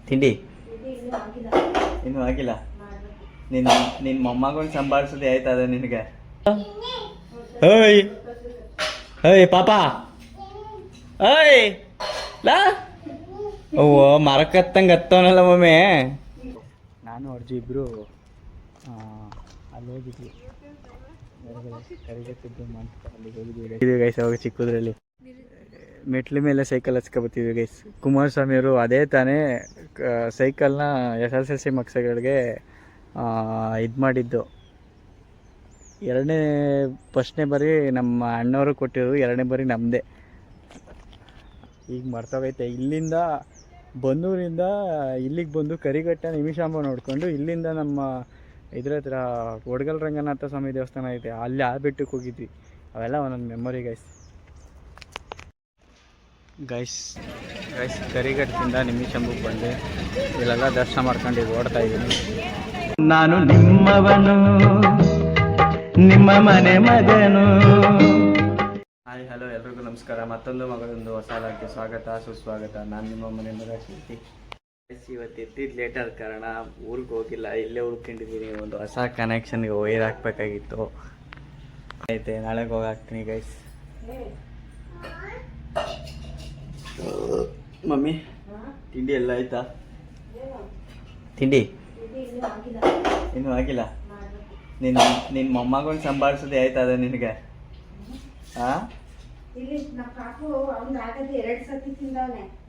ತಿಂಡಿ ಇನ್ನೂ ಆಗಿಲ್ಲ. ನಿನ್ನ ಮೊಮ್ಮಗನ ಸಂಭಾಳಿಸೋದೇ ಆಯ್ತದ ನಿನಗೆ. ಓಯ್ ಓಯ್ ಪಾಪ ಓಯ್ ಲಾ ಓ ಮರಕತ್ತಂಗೆ ಹತ್ತವನಲ್ಲ ಒಮ್ಮೆ. ನಾನು ಅರ್ಜಿ ಇಬ್ಬರು ಅಲ್ಲಿ ಹೋಗಿದ್ವಿ, ಕರಿಗತ್ತಿದ್ದು ಅಂತ ಅಲ್ಲಿಗೆ ಹೋಗಿದ್ವಿ ಗೈಸ್. ಅವಾಗ ಚಿಕ್ಕದ್ರಲ್ಲಿ ಮೆಟ್ಲ ಮೇಲೆ ಸೈಕಲ್ ಹಚ್ಕೊಬತ್ತೀವಿ ಗೈಸ್. ಕುಮಾರಸ್ವಾಮಿಯವರು ಅದೇ ತಾನೇ ಸೈಕಲ್ನ SSLC ಮಕ್ಕಳಿಗೆ ಇದು ಮಾಡಿದ್ದು. ಫಸ್ಟ್ನೇ ಬಾರಿ ನಮ್ಮ ಅಣ್ಣವರು ಕೊಟ್ಟಿರೋದು, ಎರಡನೇ ಬಾರಿ ನಮ್ಮದೇ. ಈಗ ಮರ್ತೋಗೈತೆ. ಇಲ್ಲಿಂದ ಬನ್ನೂರಿಂದ ಇಲ್ಲಿಗೆ ಬಂದು ಕರಿಘಟ್ಟ ನಿಮಿಷಾಂಬ ನೋಡಿಕೊಂಡು ಇಲ್ಲಿಂದ ನಮ್ಮ ಇದ್ರ ಹತ್ರ ಒಡಗಲ್ ರಂಗನಾಥ ಸ್ವಾಮಿ ದೇವಸ್ಥಾನ ಐತೆ, ಅಲ್ಲಿ ಆ ಬೆಟ್ಟಕ್ಕೆ ಹೋಗಿದ್ವಿ. ಅವೆಲ್ಲ ಒಂದೊಂದು ಮೆಮೊರಿ ಗೈಸ್. ಕರಿಘಟ್ಟದಿಂದ ನಿಮಿಷಂಬಕ್ಕೆ ಬಂದೆ. ಇಲ್ಲೆಲ್ಲ ದರ್ಶನ ಮಾಡ್ಕೊಂಡು ಓಡ್ತಾ ಇದ್ದೀನಿ. ನಾನು ನಿಮ್ಮವನು, ನಿಮ್ಮ ಮನೆ ಮಗನು. ಹಾಯ್ ಹಲೋ ಎಲ್ರಿಗೂ ನಮಸ್ಕಾರ. ಮತ್ತೊಂದು ಮಗಳೊಂದು ಹೊಸ ಲಾಗ್ಗೆ ಸ್ವಾಗತ ಸುಸ್ವಾಗತ. ನಾನು ನಿಮ್ಮ ಮನೆ ಮಗ ಶ್ರುತಿ. ಇವತ್ತು ಎದ್ದಿದ್ದು ಲೇಟಾದ ಕಾರಣ ಊರಿಗೆ ಹೋಗಿಲ್ಲ, ಇಲ್ಲೇ ಉಳ್ಕೊಂಡಿದ್ದೀನಿ. ಒಂದು ಹೊಸ ಕನೆಕ್ಷನ್ಗೆ ವೈರ್ ಹಾಕ್ಬೇಕಾಗಿತ್ತು ಐತೆ, ನಾಳೆಗೆ ಹೋಗಿ ಹಾಕ್ತೀನಿ ಗೈಸ್. ಮಮ್ಮಿ ತಿಂಡಿ ಎಲ್ಲ ಆಯ್ತಾ? ತಿಂಡಿ ಇನ್ನೂ ಆಗಿಲ್ಲ. ನಿನ್ನ ಮೊಮ್ಮಗನ ಸಂಭಾಳಿಸೋದೇ ಆಯ್ತದ ನಿನಗೆ. ಹಾಂ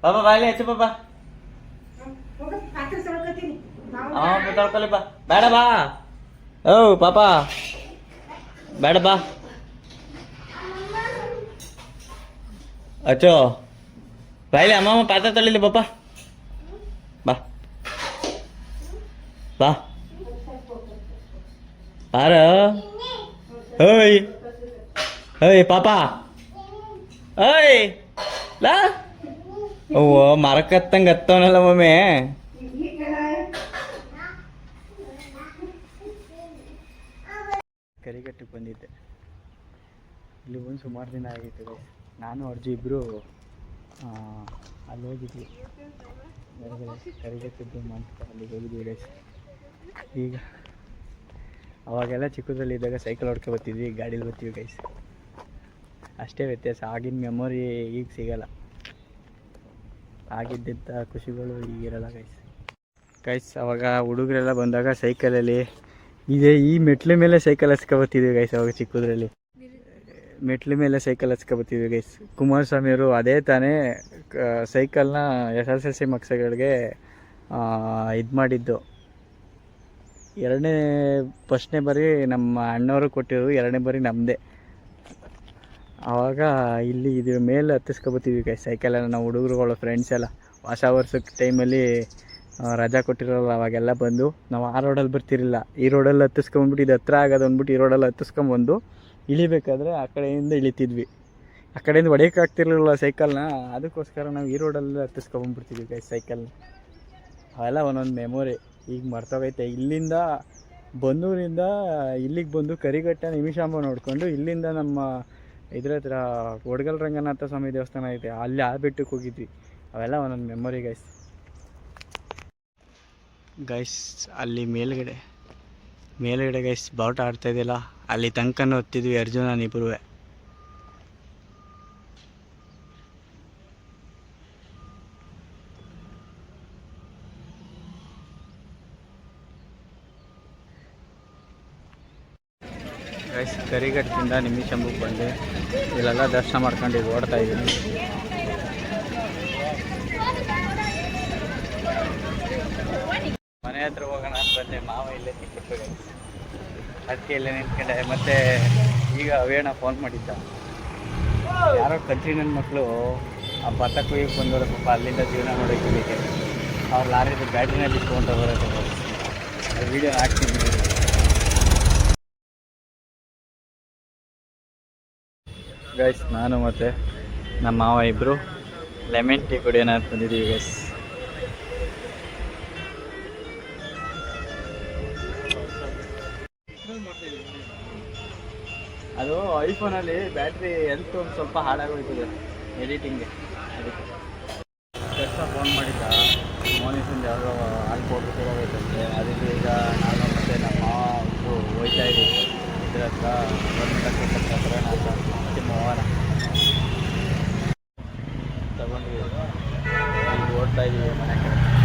ಬಾಬಾ ಬಾಯ್ಲಿ ಹೆಚ್ಚು ಬಾಬಾ. ತೊಳ್ಕೊಳ್ಳಿ ಬಾ. ಬೇಡ ಬಾ. ಓ ಪಾಪ ಬೇಡ ಬಾ. ಅಚ್ಚೋ ಬಾಯ್ಲಿ ಅಮ್ಮಮ್ಮ ಪಾತ್ರೆ ತೊಳಿಲಿ ಪಾಪ. ಬಾ ಬಾ ಬಾರ. ಓಯ್ ಓಯ್ ಪಾಪ ಓಯ್ ಲಾ ಓ ಮರಕತ್ತಂಗೆ ಹತ್ತವನಲ್ಲ ಒಮ್ಮೆ. ಕರಿಘಟ್ಟಕ್ಕೆ ಬಂದಿದ್ದೆ. ಇಲ್ಲಿ ಒಂದು ಸುಮಾರು ದಿನ ಆಗಿತ್ತು. ನಾನು ಅರ್ಜಿ ಇಬ್ಬರು ಅಲ್ಲಿ ಹೋಗಿದ್ವಿ, ಕರಿಘಟ್ಟಿದ್ದು ಅಂತ ಅಲ್ಲಿಗೆ ಹೋಗಿದ್ವಿ ಗೈಸ್. ಈಗ ಅವಾಗೆಲ್ಲ ಚಿಕ್ಕದ್ರಲ್ಲಿದ್ದಾಗ ಸೈಕಲ್ ಹೊಡ್ಕೊ ಬರ್ತಿದ್ವಿ, ಗಾಡೀಲಿ ಬರ್ತೀವಿ ಗೈಸ್. ಅಷ್ಟೇ ವ್ಯತ್ಯಾಸ. ಆಗಿನ ಮೆಮೊರಿ ಈಗ ಸಿಗಲ್ಲ, ಆಗಿದ್ದಂಥ ಖುಷಿಗಳು ಈಗಿರಲ್ಲ ಗೈಸ್. ಅವಾಗ ಹುಡುಗರೆಲ್ಲ ಬಂದಾಗ ಸೈಕಲಲ್ಲಿ ಈ ಮೆಟ್ಲ ಮೇಲೆ ಸೈಕಲ್ ಹಚ್ಕೊಬರ್ತಿದ್ವಿ ಗೈಸ್. ಅವಾಗ ಚಿಕ್ಕದ್ರಲ್ಲಿ ಮೆಟ್ಲ ಮೇಲೆ ಸೈಕಲ್ ಹಚ್ಕೊಬರ್ತಿದ್ವಿ ಗೈಸ್. ಕುಮಾರಸ್ವಾಮಿಯವರು ಅದೇ ತಾನೇ ಸೈಕಲ್ನ SSLC ಮಕ್ಕಳಿಗೆ ಇದು ಮಾಡಿದ್ದು. ಫಸ್ಟ್ನೇ ಬಾರಿ ನಮ್ಮ ಅಣ್ಣವರು ಕೊಟ್ಟಿರೋದು, ಎರಡನೇ ಬಾರಿ ನಮ್ಮದೇ. ಆವಾಗ ಇಲ್ಲಿ ಇದ್ರ ಮೇಲೆ ಹತ್ತಿಸ್ಕೊಬತ್ತೀವಿ ಗೈಸ್ ಸೈಕಲೆಲ್ಲ. ನಾವು ಹುಡುಗರುಗಳು ಫ್ರೆಂಡ್ಸ್ ಎಲ್ಲ ಹೊಸ ವರ್ಷಕ್ಕೆ ಟೈಮಲ್ಲಿ ರಜಾ ಕೊಟ್ಟಿರೋಲ್ಲ, ಅವಾಗೆಲ್ಲ ಬಂದು ನಾವು ಆ ರೋಡಲ್ಲಿ ಬರ್ತಿರಲಿಲ್ಲ, ಈ ರೋಡಲ್ಲಿ ಹತ್ತಿಸ್ಕೊಂಡ್ಬಿಟ್ಟು ಇದು ಹತ್ರ ಆಗೋದು ಅಂದ್ಬಿಟ್ಟು ಈ ರೋಡಲ್ಲಿ ಹತ್ತಿಸ್ಕೊಂಬಂದು ಇಳಿಬೇಕಾದ್ರೆ ಆ ಕಡೆಯಿಂದ ಇಳಿತಿದ್ವಿ. ಆ ಕಡೆಯಿಂದ ಹೊಡೆಯೋಕ್ಕಾಗ್ತಿರ್ಲಿಲ್ಲ ಸೈಕಲ್ನ, ಅದಕ್ಕೋಸ್ಕರ ನಾವು ಈ ರೋಡಲ್ಲಿ ಹತ್ತಿಸ್ಕೊಂಬಂದ್ಬಿಡ್ತಿದ್ವಿ ಗೈಸ್ ಸೈಕಲ್ನ. ಅವೆಲ್ಲ ಒಂದೊಂದು ಮೆಮೊರಿ. ಈಗ ಮರ್ತೋಗೈತೆ. ಇಲ್ಲಿಂದ ಬನ್ನೂರಿಂದ ಇಲ್ಲಿಗೆ ಬಂದು ಕರಿಘಟ್ಟ ನಿಮಿಷಾಂಬ ನೋಡಿಕೊಂಡು ಇಲ್ಲಿಂದ ನಮ್ಮ ಇದ್ರ ಹತ್ರ ಒಡಗಲ್ ರಂಗನಾಥ ಸ್ವಾಮಿ ದೇವಸ್ಥಾನ ಐತೆ, ಅಲ್ಲಿ ಆ ಬೆಟ್ಟಕ್ಕೆ ಹೋಗಿದ್ವಿ. ಅವೆಲ್ಲ ಒಂದೊಂದು ಮೆಮೊರಿ ಗೈಸ್. ಅಲ್ಲಿ ಮೇಲ್ಗಡೆ ಗೈಸ್ ಬಾವುಟ ಆಡ್ತಾ ಇದೆಯಲ್ಲ, ಅಲ್ಲಿ ತನಕನೂ ಹೊತ್ತಿದ್ವಿ ಅರ್ಜುನ ಇಬ್ಬರು. ಗೈಸ್ ಕರಿಘಟ್ಟದಿಂದ ನಿಮಿಷಂಬಕ್ಕೆ ಬಂದೆ. ಇಲ್ಲೆಲ್ಲ ದರ್ಶನ ಮಾಡ್ಕೊಂಡು ಓಡ್ತಾ ಇದ್ದೀನಿ. ಮನೆ ಹತ್ರ ಹೋಗೋಣ ಅಂತ ಬಂದೆ. ಮಾವ ಇಲ್ಲೇ ಸಿಕ್ಕಿತ್ತು, ಅದಕ್ಕೆ ಇಲ್ಲೇ ನಿಂತ್ಕೊಂಡೆ. ಮತ್ತು ಈಗ ಅವೇಣ ಫೋನ್ ಮಾಡಿದ್ದ, ಯಾರೋ ಕಂಟ್ರಿ ನನ್ನ ಮಕ್ಕಳು ಆ ಭತ್ತ ಕೊಯ್ಯಕ್ಕೆ ಬಂದವರು ಪಾಪ, ಅಲ್ಲಿಂದ ಜೀವನ ಮಾಡೋಕ್ಕೆ ಅವ್ರು ಲಾರಿದು ಬ್ಯಾಟ್ರಿನಲ್ಲಿ ಇಟ್ಕೊಂಡು ಬರೋದು. ವೀಡಿಯೋ ಹಾಕ್ತೀನಿ ಗೈಸ್. ನಾನು ಮತ್ತು ನಮ್ಮ ಮಾವ ಇಬ್ಬರು ಲೆಮನ್ ಟೀ ಕುಡಿಯೋಣ ಅಂತ ಬಂದಿದ್ದೀವಿ ಗೈಸ್. ಅದು ಐಫೋನಲ್ಲಿ ಬ್ಯಾಟ್ರಿ ಹೆಲ್ತ್ ಒಂದು ಸ್ವಲ್ಪ ಹಾಳಾಗೋಯ್ತದೆ ಎಡಿಟಿಂಗ್ಗೆ. ಅದಕ್ಕೆ ಫೋನ್ ಮಾಡಿದ್ದ, ಮೋನಿಸಿಂದ ಯಾವುದೋ ಹಾಲು ಪೌಡ್ರ್ ತಗೋಬೇಕಂತೆ. ಅದಕ್ಕೆ ಈಗ ನಾನು ಮತ್ತು ನಮ್ಮ ಮಾವ ಹೋಯ್ತಾ ಇದ್ದೀವಿ ಇದ್ರ ಹತ್ರ ಗೌರ್ಮೆಂಟ್ ಹಾಸ್ಪಿಟಲ್ ಹತ್ರ ಅಂತ ತಿಮ್ಮವಾರ ತಗೊಂಡ್ವಿ. ಈಗ ಓಡ್ತಾ ಇದ್ದೀವಿ ಮನೆ ಕಡೆ.